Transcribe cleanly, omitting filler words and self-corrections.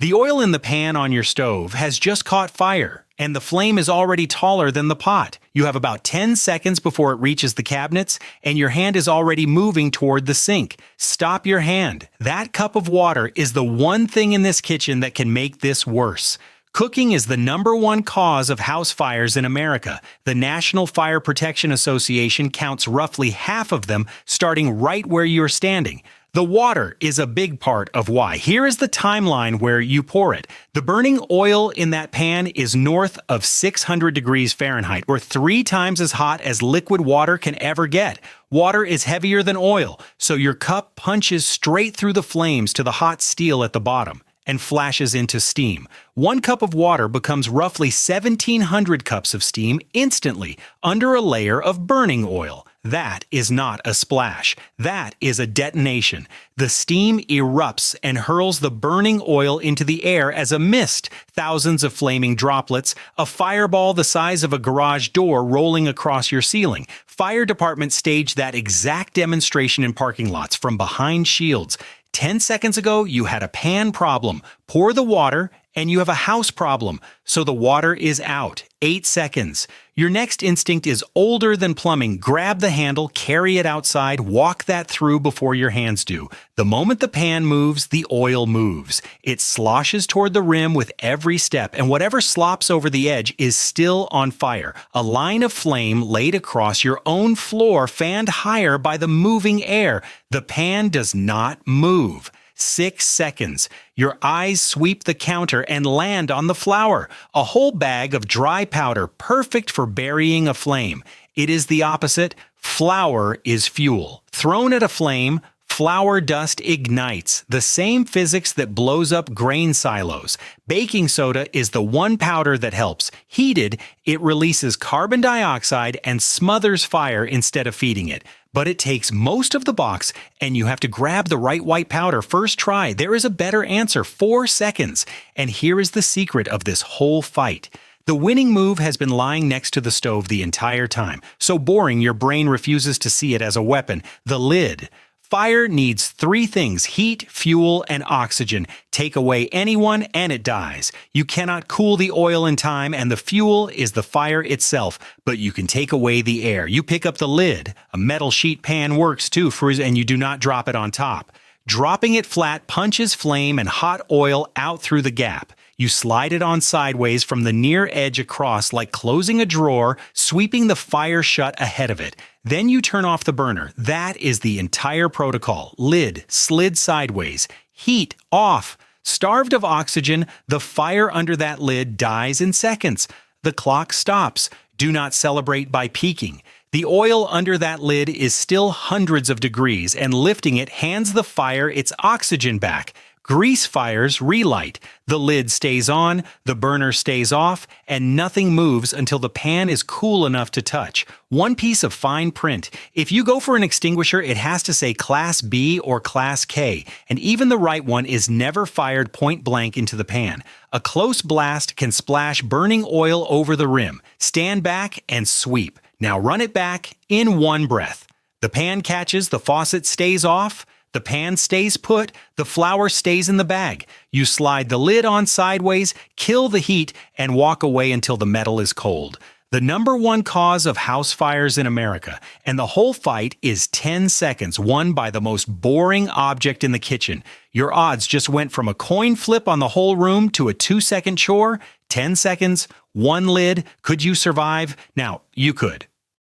The oil in the pan on your stove has just caught fire, and the flame is already taller than the pot. You have about 10 seconds before it reaches the cabinets, and your hand is already moving toward the sink. Stop your hand. That cup of water is the one thing in this kitchen that can make this worse. Cooking is the #1 cause of house fires in America. The National Fire Protection Association counts roughly half of them, starting right where you're standing. The water is a big part of why. Here is the timeline where you pour it. The burning oil in that pan is north of 600 degrees Fahrenheit, or 3 times as hot as liquid water can ever get. Water is heavier than oil, so your cup punches straight through the flames to the hot steel at the bottom and flashes into steam. 1 cup of water becomes roughly 1,700 cups of steam instantly under a layer of burning oil. That is not a splash. That is a detonation. The steam erupts and hurls the burning oil into the air as a mist, thousands of flaming droplets, a fireball the size of a garage door rolling across your ceiling. Fire departments stage that exact demonstration in parking lots from behind shields. 10 seconds ago, you had a pan problem. Pour the water, and you have a house problem. So the water is out. 8 seconds. Your next instinct is older than plumbing. Grab the handle, carry it outside, walk that through before your hands do. The moment the pan moves, the oil moves. It sloshes toward the rim with every step, and whatever slops over the edge is still on fire. A line of flame laid across your own floor, fanned higher by the moving air. The pan does not move. 6 seconds. Your eyes sweep the counter and land on the flour, a whole bag of dry powder perfect for burying a flame. It is the opposite. Flour is fuel. Thrown at a flame, flour dust ignites, the same physics that blows up grain silos. Baking soda is the one powder that helps. Heated, it releases carbon dioxide and smothers fire instead of feeding it. But it takes most of the box, and you have to grab the right white powder first try. There is a better answer, 4 seconds. And here is the secret of this whole fight. The winning move has been lying next to the stove the entire time. So boring, your brain refuses to see it as a weapon. The lid. Fire needs 3 things: heat, fuel, and oxygen. Take away anyone and it dies. You cannot cool the oil in time, and the fuel is the fire itself, but you can take away the air. You pick up the lid. A metal sheet pan works too, and you do not drop it on top. Dropping it flat punches flame and hot oil out through the gap. You slide it on sideways from the near edge across like closing a drawer, sweeping the fire shut ahead of it. Then you turn off the burner. That is the entire protocol. Lid slid sideways. Heat off. Starved of oxygen, the fire under that lid dies in seconds. The clock stops. Do not celebrate by peeking. The oil under that lid is still hundreds of degrees, and lifting it hands the fire its oxygen back. Grease fires relight. The lid stays on, the burner stays off, and nothing moves until the pan is cool enough to touch. One piece of fine print. If you go for an extinguisher, it has to say Class B or Class K, and even the right one is never fired point blank into the pan. A close blast can splash burning oil over the rim. Stand back and sweep. Now run it back in one breath. The pan catches, the faucet stays off. The pan stays put, the flour stays in the bag. You slide the lid on sideways, kill the heat, and walk away until the metal is cold. The #1 cause of house fires in America, and the whole fight is 10 seconds, won by the most boring object in the kitchen. Your odds just went from a coin flip on the whole room to a 2-second chore. 10 seconds, 1 lid. Could you survive? Now, you could.